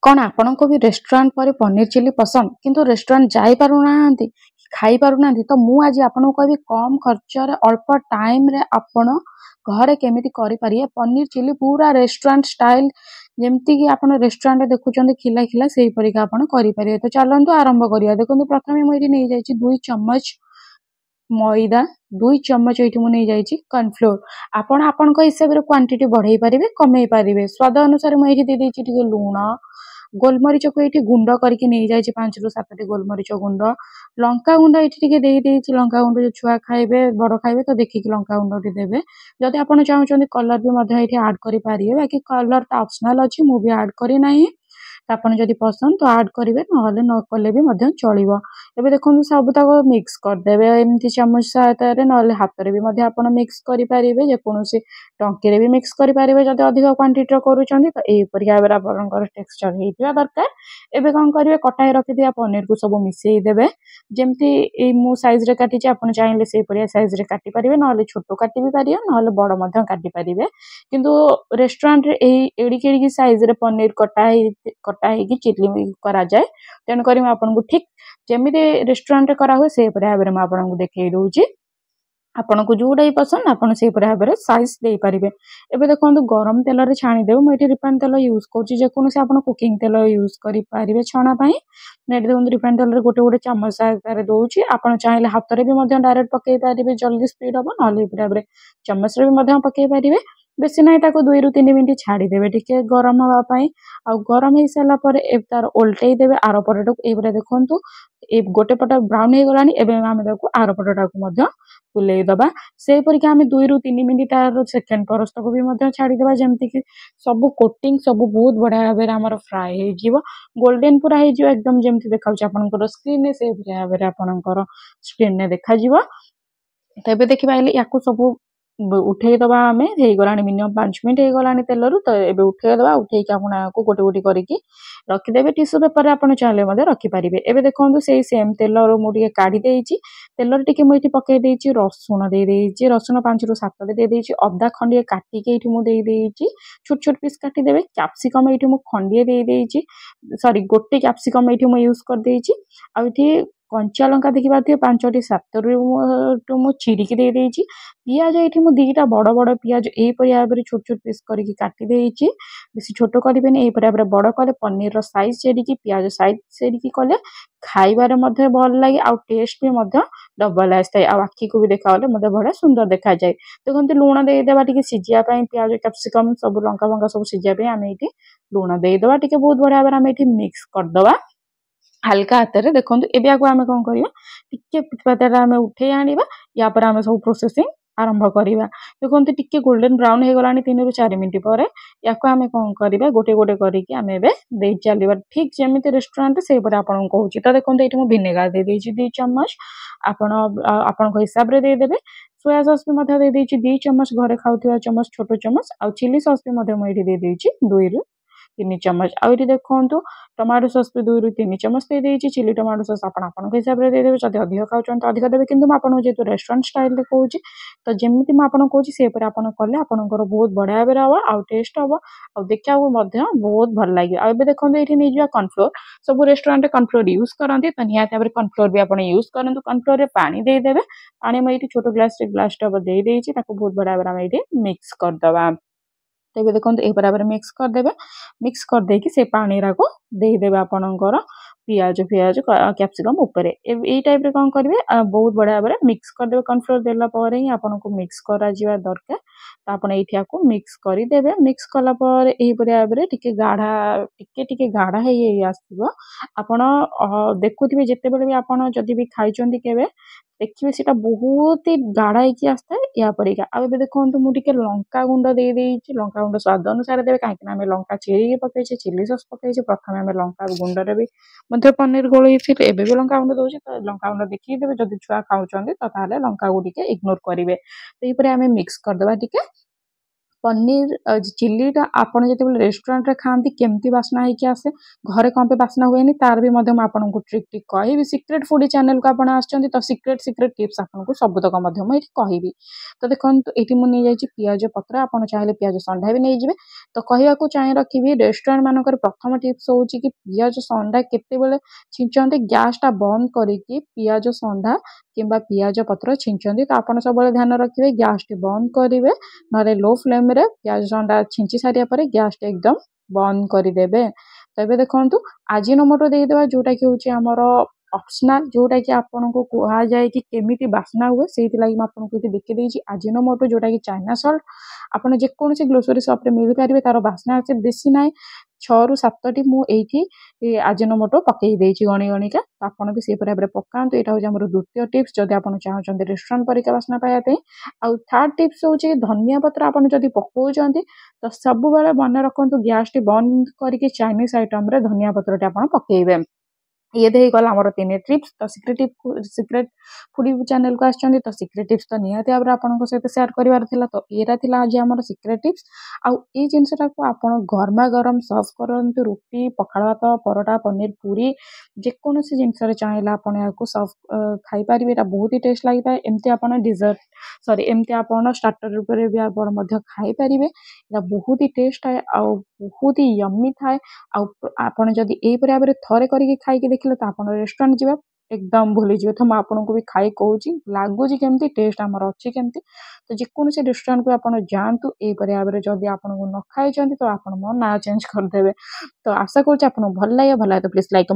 कौन आपण को भी रेस्टोरेंट पर पनीर चिली पसंद किंतु रेस्टोरेंट जाई पारु नाहंती खाई पारु नाहंती तो मु आज आपण को कहबी कम खर्च रे अल्प टाइम रे आपण घरे केमिति करि पारिए पनीर चिली पूरा रेस्टोरेंट स्टाइल जेमती कि आपण रेस्टोरेंट देखुचंदी खिला खिला सेही परिका आपण करि पारिए। तो चलंतु आरंभ करिया। देखंतु प्रथमे मु एठी नै जाईची 2 चम्मच मैदा 2 चम्मच ये नहीं जाइए कॉर्नफ्लोर आपण आपण हिसाब से क्वांटिटी बढ़ाई पारे कमे पारे स्वाद अनुसार मुझे दे देती लुण गोलमरीच को ये गुंड करके नहीं जाइए 5 ରୁ 7 गोलमरीच गुंड लंका गुंड ये लंका गुंड जो छुआ खाइबे बड़ खाइबे तो देखिए लंका गुंड देवे जदि आप चाहते कलर भी आड करें बाकी कलर तो ऑप्शनल अच्छी मुझे आड करना आपन जदि पसंद तो आड करेंगे नहले न कले भी चलो। एबे देखो सबतक मिक्स करदेवे एमती चामच सहायता नहले हाथ में भी आप मिक्स करेंगे जेकोसी टंकी भी मिक्स करेंगे जब अधिक क्वांटिटी करुँच तो यहपरि भाव में टेक्सचर होता दरकार। एबे कौन करेंगे कटाई रखिदिया पनीर को सब मिसई देवे जमती मु साइज रे काटी आप चाहिए से साइज रे काटी पारे ना छोट काटी भी पारे ना बड़ काटी पारे किंतु रेस्टोरेंट रे एड़ी साइज रे पनीर कटा है चिली करा जाए तेणुक आपको ठीक जमी रेस्टोरेंट रे करा हुए से भाव में आपको देखई दूची आपन को जोड़ा ही पसंद आपन से भाव में साइज दे पारे। एबे देखो गरम तेल रे छाणी देव मुझे रिफाइंड तेल यूज करोसी आप कुकिंग तेल यूज करेंगे छणा देखो रिफाइंड तेल गोटे गोटे चामच सहायता दूसरी आप चाहिए हाथ में भी डायरेक्ट पकई पारे जल्दी स्पीड हम ना भाव में चम्मच भी पकई पारे बेसी ना 2 ରୁ 3 मिनट छाड़देवे टिके गरम हाँपाई आ गरम हो सारापर तार ओल्टे देवे आर पटक ये देखु गोटे पट ब्राउन हो गलानी आम आर पटटा को बुलाई दबा से परिका आम 2 ରୁ 3 मिनट तार सेकेंड परस्त को भी छाड़देवा जमती कि सब कोटिंग सब बहुत बढ़िया भाव में फ्राए हो गोल्डन पूरा हो एकदम जमती देखा आपंकर स्क्रीन से भाव में आपंकर स्क्रीन देखा तो देखा या सब उठे दबा आम हो मिनिमम 5 मिनट हो गला तेलर तो ये उठे दबा उठे आपको गोटे गोटे करके रखिदेवे टिश्यू पेपर आप चाहिए रखिपारे। एबे देखो से सेम तेलर मुझे काढ़ी तेलर टी मुझे पकई देती रसुण दे रसुण 5 ରୁ 7 दे अदा खंडे काटिके ये छोट छोट पीस काटिदेवे कैप्सिकम ये खंडे दे सॉरी गोटे कैप्सिकम ये यूज कर देती आउठी कंचा लंका देखिए 5 ରୁ 7 मु चिड़िकी दे देती पियाज ये दुईटा बड़ बड़ पियाज यहीपरि भाव में छोट छोट पीस करके काटी देती बेसी छोट करेंगे यहीपरि भाव में बड़ कले पनीर साइज सेडिकी पियाज साइज सेडिकी कले खाइबार भल लगे आउ टेस्ट भी डबल आए आखि को भी देखा मत बढ़िया सुंदर देखा जाए। देखो लुण देदेबा टी सीझापी पियाज कैप्सिकम सब लंका फंका सब सीझापी आम ये लुण देदेबा टी बहुत बढ़िया भाव में आम ये मिक्स करदबा हल्का हाथ में। देखो एबे आम कौन करवा टिके पिठाटा आम उठे आने या पर आम सब प्रोसेसिंग आरंभ करवा। देखो टिके गोल्डन ब्राउन हो गला 3 ରୁ 4 मिनट पर या आम कौन करवा गोटे गोटे करके आम ए चलवा ठीक जमी रेस्टोरेंट से आपको कहूँ। तो देखो ये मुझे भिनेगार दे 2 चम्मच आपण हिसाब से देदेवे सोया सॉस भी दे 2 चम्मच घरे खाऊा चम्मच छोट चम्मच आ चिली सॉस भी मुझे दे 2 ରୁ 3 चम्मच आ देखो टमाटो सॉस भी 2 ରୁ 3 चम्मच दे देती चिली टमाटो सॉस आप हिसाब से देदेवे जब अधिक खाऊँ तो अधिक देवे कि जेहतु रेस्टोरेंट स्टाइल कहूँ तो जमी मुझे कहूँ से कले आपंकर बहुत बढ़िया भाव हम आउ टेस्ट हम आ देखा बहुत भल लगे। आ देखो ये नहीं जावा कॉर्नफ्लोर सब रेस्टोरेंट कॉर्नफ्लोर यूज करते तो निहत भाव में कॉर्नफ्लोर भी आप यूज करूँ कॉर्नफ्लोर में पानी देदेवे पानी मुझे छोट ग्लास टब दे देती बहुत बढ़िया भाव में ये मिक्स करदे। तो ये देखो ये बराबर मिक्स करदेवे मिक्स कर देकी से पानी को देदेवे आपणकर पियाज फियाज कैप्सिकम उपरे ये टाइप रे कौन करेंगे बहुत बढ़िया भाव में मिक्स करदेवे कॉर्नफ्लोर देलापर ही आपको मिक्स करा दरकार। तो आप ये मिक्स करदेवे मिक्स कलापर यहीपरि भाव में टिके गाढ़ा टिके गाढ़ा है आसो आपण देखुवे जिते भी आप जदि भी खाई केवे देखिए सीटा बहुत ही गाढ़ा होगी आसता है या परिका। आ देखो मुझे लंका गुंड दे लंका गुंड स्वाद अनुसार देवे कहीं लंका चिरी पकई चिली सॉस पकई प्रथम आम लंका गुंडे भी पनीर गोल एबे भी लंका गुंड दूसरी तो लंका गुंड देखिए देवे जब छुआ खाऊँ तो लंका को इग्नोर करेंगे। तो ये आम मिक्स करदे टिके पनीर चिलीटा आपण जेतेबेले रेस्टोरेंट रे खाआंती केमती बास्ना होइके आसे घरे कौन पे बास्ना हुएनी तार भी मध्य मैं आपको ट्रिक कहबी सिक्रेट फूडी चैनल को आपण आछंती तो सिक्रेट टिप्स आपको सबुतक मध्य मुझे कहबी। तो देखो ये मुझे पियाज पत्र आपड़ चाहिए पियाज संडा भी नहीं जाए। तो कहवाक चाहे रखी रेस्टोरेंट मानक प्रथम टिप्स हूँ कि पियाज संडा केतेबेले छिंचते गैसटा बंद करके पियाज संडा किंबा पियाज पत्र छिंचती तो आपड़ सब ध्यान रखिए गैस टी बंद करेंगे ना लो फ्लेम रे पियाज संडा छिंची सारिया पर गैस टी एकदम बंद करदेवे। तो ये देखो आजिनोमोटो देदेवा जोटा कि हूँ आमर ऑप्शनल जोटा कि आपको कह जाए कि केमिति बास्ना हुए से आपको देखी आजिनोमोटो जोटा कि चाइना सल्ट आपन जेकोसी ग्रोसरी शॉप रे मिल पारे तार बास्ना आसे बेसी ना 6 ରୁ 7टी मुझे आजिनोमोटो पकई देछि गणी गणिका आपन भी से भाव में पकातु। यहाँ हूँ आम द्वितीय टिप्स जदि आप चाहते रेस्टोरेंट परिका बास्ना पाइबा आउ थर्ड टिप्स हूँ धनिया पत्र आपन जदि पकाउछंती तो सब बेले मन रखु गैस टी बंद करके चाइनीज आइटम रे धनिया पत्र टी आपन पकेइबे। ये गला आमर 3 टिप्स। तो सिक्रेट फूडी चैनल को आछंती तो सिक्रेट टिप्स तो निहाती भाव आपन सहित शेयर करिवार थिला। तो एरा थिला आज आमर सिक्रेट टिप्स आउ ए जिनसटा को आपन गरमा गरम सर्व करंतु रुटी पखाल भात परोटा पनीर पूरी जेकोसी जिनस चाहिए आपन याको सर्व खाई पारिबे। एटा बहुत ही टेस्ट लागि पाए एमती आपन डिजर्ट सॉरी एमती आपन स्टार्टर रूप भी आपन मध्य खाई पारिबे। एटा बहुत ही टेस्ट है आउ बहुत ही यम्मी थाए आउ आपन जदि ए भाव में थरे करके खाई देखिले तो आपन रेस्टोरेंट जीवा एकदम भूली जाए। तो आपको भी खाई कहूँ लगुच केमती टेस्ट आमर अच्छी केमती। तो जेकोसी रेस्टोरेंट को आपन जातु ए भाव में जदि आपन न खाई तो आपन मो ना चेंज करदेवे। तो आशा करूँ आपको भल लगे तो प्लीज लाइक कमेंट